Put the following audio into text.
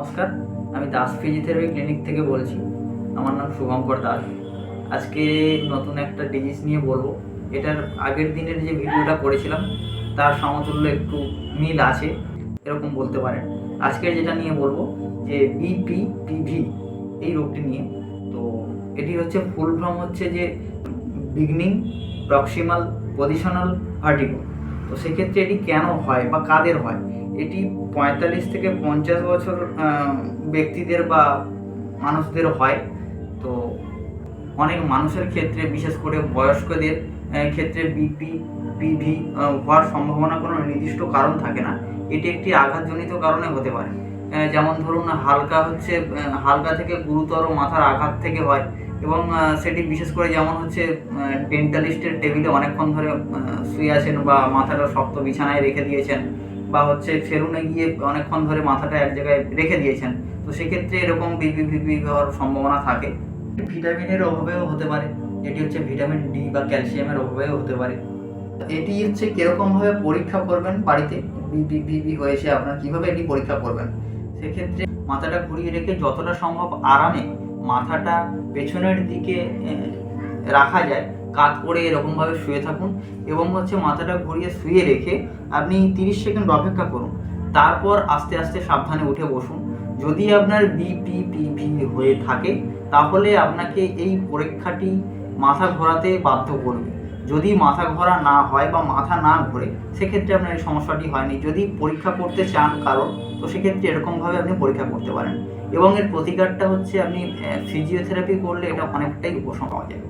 নমস্কার, আমি Das physiotherapy clinic থেকে বলছি। আমার নাম শুভঙ্কর দাস। আজকে নতুন একটা ডিজিজ নিয়ে বলবো। এটার আগের দিনের যে ভিডিওটা করেছিলাম তার সমতুল্য একটু মিল আছে, এরকম বলতে পারেন। আজকের যেটা নিয়ে বলবো যে বিপিপিভি এই রোগটি নিয়ে। তো এটি হচ্ছে ফুল ফর্ম হচ্ছে যে বিগনিং প্রক্সিমাল পজিশনাল ভার্টিগো। তো সেক্ষেত্রে এটি কেন হয় বা কাদের হয়? এটি 45 থেকে 50 বছর ব্যক্তিদের বা মানুষদের হয়। তো অনেক মানুষের ক্ষেত্রে, বিশেষ করে বয়স্কদের ক্ষেত্রে বিপিপিভি হওয়ার সম্ভাবনা কোনো নির্দিষ্ট কারণ থাকে না। এটি একটি আঘাতজনিত কারণে হতে পারে। যেমন ধরুন হালকা থেকে গুরুতর মাথার আঘাত থেকে হয়, এবং সেটি বিশেষ করে যেমন হচ্ছে ডেন্টালিস্টের টেবিলে অনেকক্ষণ ধরে শুয়ে আছেন বা মাথাটা শক্ত বিছানায় রেখে দিয়েছেন, বা হচ্ছে সেলুনে গিয়ে অনেকক্ষণ ধরে মাথাটা এক জায়গায় রেখে দিয়েছেন। তো সেক্ষেত্রে এরকম বিপিপিভি হওয়ার সম্ভাবনা থাকে। ভিটামিনের অভাবেও হতে পারে, এটি হচ্ছে ভিটামিন ডি বা ক্যালসিয়ামের অভাবেও হতে পারে। এটি হচ্ছে কীরকমভাবে পরীক্ষা করবেন বাড়িতে বিপিপিভি হয়েছে আপনার, কীভাবে এটি পরীক্ষা করবেন? সেক্ষেত্রে মাথাটা ঘুরিয়ে রেখে যতটা সম্ভব আরামে মাথাটা পেছনের দিকে রাখা যায়, কাত করে এরকমভাবে শুয়ে থাকুন, এবং হচ্ছে মাথাটা ঘুরিয়ে শুয়ে রেখে আপনি 30 সেকেন্ড অপেক্ষা করুন। তারপর আস্তে আস্তে সাবধানে উঠে বসুন। যদি আপনার বিপিপিভি হয়ে থাকে তাহলে আপনাকে এই পরীক্ষাটি মাথা ঘোরাতে বাধ্য করবে। যদি মাথা ঘোরা না হয় বা মাথা না ঘোরে, সেক্ষেত্রে আপনার এই সমস্যাটি হয়নি। যদি পরীক্ষা করতে চান কারণ, তো সেক্ষেত্রে এরকমভাবে আপনি পরীক্ষা করতে পারেন। এবং এর প্রতিকারটা হচ্ছে আপনি ফিজিওথেরাপি করলে এটা অনেকটাই উপশম পাওয়া যাবে।